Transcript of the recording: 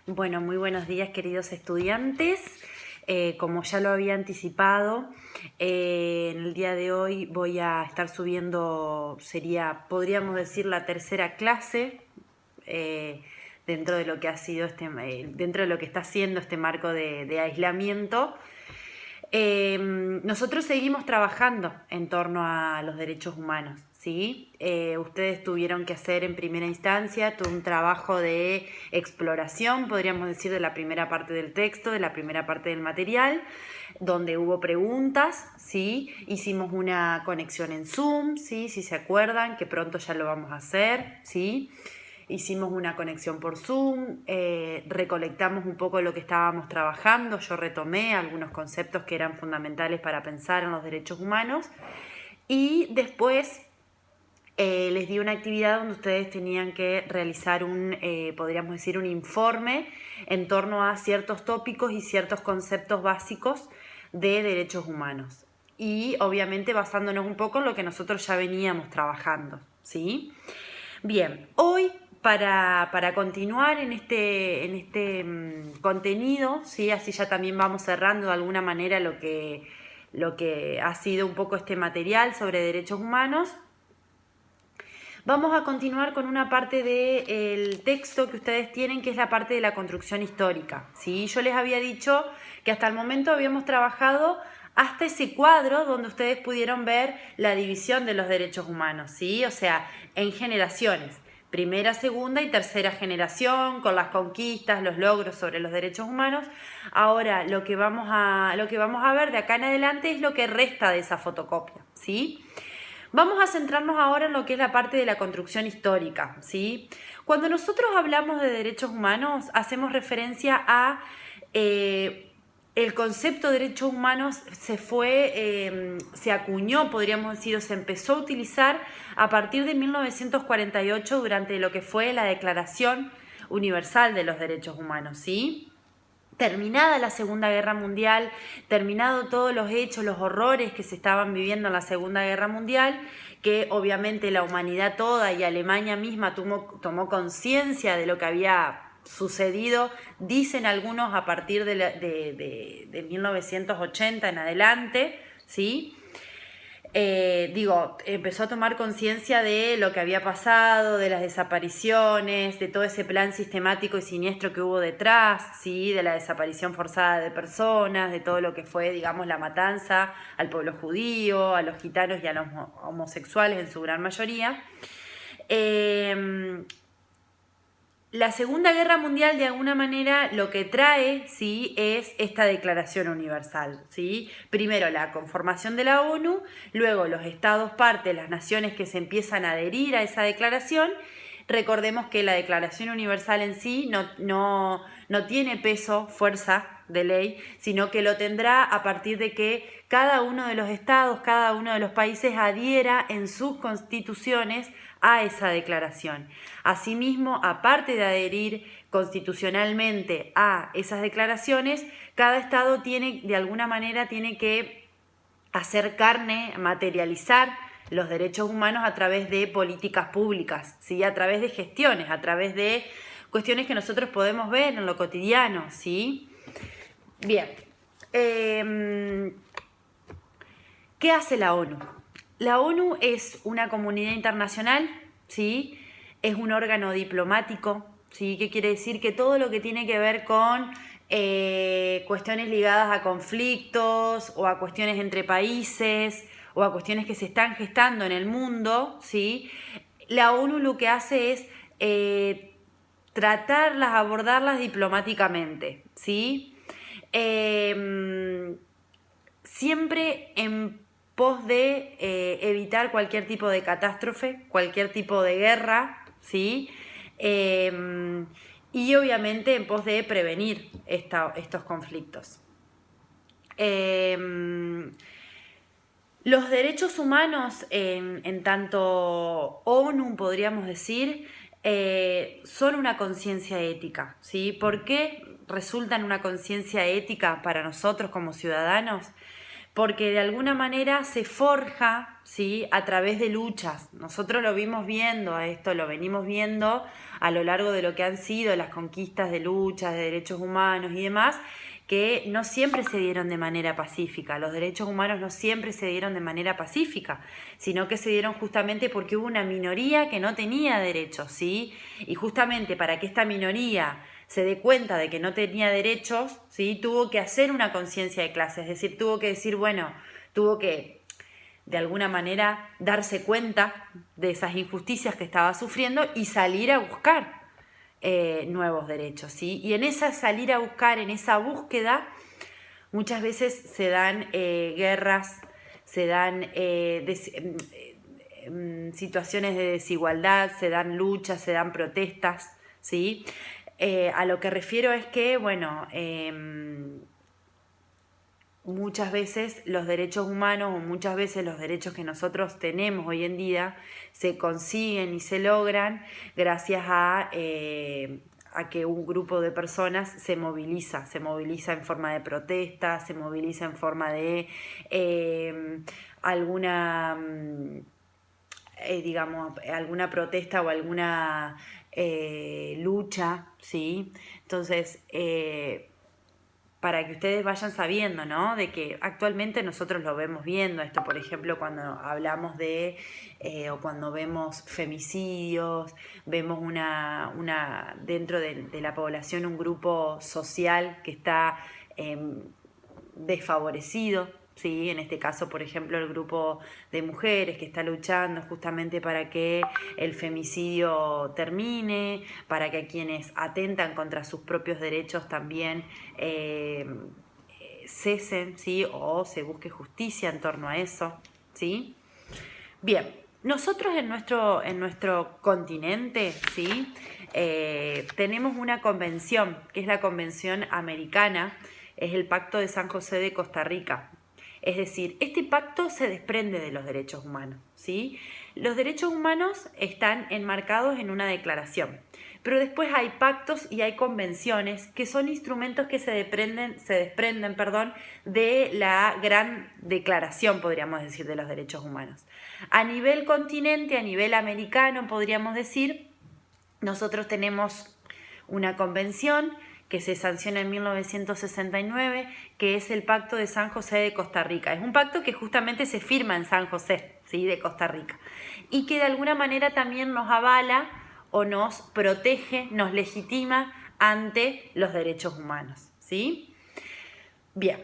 Bueno, muy buenos días, queridos estudiantes. Como ya lo había anticipado, en el día de hoy voy a estar subiendo, podríamos decir, la tercera clase dentro de lo que ha sido dentro de lo que está siendo este marco de aislamiento. Nosotros seguimos trabajando en torno a los derechos humanos, ¿sí? Ustedes tuvieron que hacer en primera instancia todo un trabajo de exploración, podríamos decir, de la primera parte del texto, de la primera parte del material, donde hubo preguntas, ¿sí? Hicimos una conexión en Zoom, ¿sí? Si se acuerdan, que pronto ya lo vamos a hacer, ¿sí? Hicimos una conexión por Zoom, recolectamos un poco lo que estábamos trabajando, yo retomé algunos conceptos que eran fundamentales para pensar en los derechos humanos y después les di una actividad donde ustedes tenían que realizar podríamos decir, un informe en torno a ciertos tópicos y ciertos conceptos básicos de derechos humanos. Y obviamente basándonos un poco en lo que nosotros ya veníamos trabajando, ¿sí? Bien, hoy para continuar en este contenido, ¿sí? Así ya también vamos cerrando de alguna manera lo que ha sido un poco este material sobre derechos humanos. Vamos a continuar con una parte del texto que ustedes tienen, que es la parte de la construcción histórica, ¿sí? Yo les había dicho que hasta el momento habíamos trabajado hasta ese cuadro donde ustedes pudieron ver la división de los derechos humanos, ¿sí? O sea, en generaciones, primera, segunda y tercera generación, con las conquistas, los logros sobre los derechos humanos. Ahora, lo que vamos a ver de acá en adelante es lo que resta de esa fotocopia, ¿sí? Vamos a centrarnos ahora en lo que es la parte de la construcción histórica, ¿sí? Cuando nosotros hablamos de derechos humanos, hacemos referencia a el concepto de derechos humanos se acuñó, podríamos decir, o se empezó a utilizar a partir de 1948 durante lo que fue la Declaración Universal de los Derechos Humanos, ¿sí? Terminada la Segunda Guerra Mundial, terminado todos los hechos, los horrores que se estaban viviendo en la Segunda Guerra Mundial, que obviamente la humanidad toda y Alemania misma tomó conciencia de lo que había sucedido, dicen algunos a partir de 1980 en adelante, ¿sí? Empezó a tomar conciencia de lo que había pasado, de las desapariciones, de todo ese plan sistemático y siniestro que hubo detrás, ¿sí? De la desaparición forzada de personas, de todo lo que fue, digamos, la matanza al pueblo judío, a los gitanos y a los homosexuales en su gran mayoría. La Segunda Guerra Mundial, de alguna manera, lo que trae, ¿sí? Es esta Declaración Universal, ¿sí? Primero la conformación de la ONU, luego los estados parte, las naciones que se empiezan a adherir a esa declaración. Recordemos que la Declaración Universal en sí no tiene peso, fuerza de ley, sino que lo tendrá a partir de que cada uno de los estados, cada uno de los países adhiera en sus constituciones a esa declaración. Asimismo, aparte de adherir constitucionalmente a esas declaraciones, cada estado de alguna manera tiene que hacer carne, materializar los derechos humanos a través de políticas públicas, ¿sí? A través de gestiones, a través de cuestiones que nosotros podemos ver en lo cotidiano, ¿sí? Bien. ¿Qué hace la ONU? La ONU es una comunidad internacional, ¿sí? Es un órgano diplomático, ¿sí? ¿Qué quiere decir? Que todo lo que tiene que ver con cuestiones ligadas a conflictos o a cuestiones entre países o a cuestiones que se están gestando en el mundo, ¿sí? La ONU lo que hace es tratarlas, abordarlas diplomáticamente, ¿sí? Siempre en pos de evitar cualquier tipo de catástrofe, cualquier tipo de guerra, ¿sí? Y obviamente en pos de prevenir estos conflictos. Los derechos humanos, en tanto ONU, podríamos decir, son una conciencia ética, ¿sí? ¿Por qué resultan una conciencia ética para nosotros como ciudadanos? porque de alguna manera se forja, ¿sí?, a través de luchas. Nosotros lo vimos viendo a esto, lo venimos viendo a lo largo de lo que han sido las conquistas de luchas, de derechos humanos y demás, que no siempre se dieron de manera pacífica. Los derechos humanos no siempre se dieron de manera pacífica, sino que se dieron justamente porque hubo una minoría que no tenía derechos, ¿sí? Y justamente para que esta minoría se dé cuenta de que no tenía derechos, ¿sí?, tuvo que hacer una conciencia de clase, es decir, tuvo que decir, bueno, tuvo que de alguna manera darse cuenta de esas injusticias que estaba sufriendo y salir a buscar nuevos derechos, ¿sí? Y en esa salir a buscar, en esa búsqueda, muchas veces se dan guerras, se dan situaciones de desigualdad, se dan luchas, se dan protestas, ¿sí? A lo que refiero es que, bueno, muchas veces los derechos humanos o muchas veces los derechos que nosotros tenemos hoy en día se consiguen y se logran gracias a que un grupo de personas se moviliza en forma de protesta, se moviliza en forma de alguna, digamos, alguna protesta o alguna lucha, ¿sí? Entonces, para que ustedes vayan sabiendo, ¿no?, de que actualmente nosotros lo vemos viendo esto, por ejemplo, cuando hablamos de, o cuando vemos femicidios, vemos dentro de la población un grupo social que está desfavorecido, ¿sí? En este caso, por ejemplo, el grupo de mujeres que está luchando justamente para que el femicidio termine, para que quienes atentan contra sus propios derechos también cesen, ¿sí?, o se busque justicia en torno a eso, ¿sí? Bien, nosotros en nuestro continente, ¿sí?, tenemos una convención, que es la Convención Americana, es el Pacto de San José de Costa Rica. Es decir, este pacto se desprende de los derechos humanos, ¿sí? Los derechos humanos están enmarcados en una declaración, pero después hay pactos y hay convenciones que son instrumentos que se desprenden, de la gran declaración, podríamos decir, de los derechos humanos. A nivel continente, a nivel americano, podríamos decir, nosotros tenemos una convención que se sanciona en 1969, que es el Pacto de San José de Costa Rica. Es un pacto que justamente se firma en San José, ¿sí?, de Costa Rica, y que de alguna manera también nos avala o nos protege, nos legitima ante los derechos humanos, ¿sí? Bien.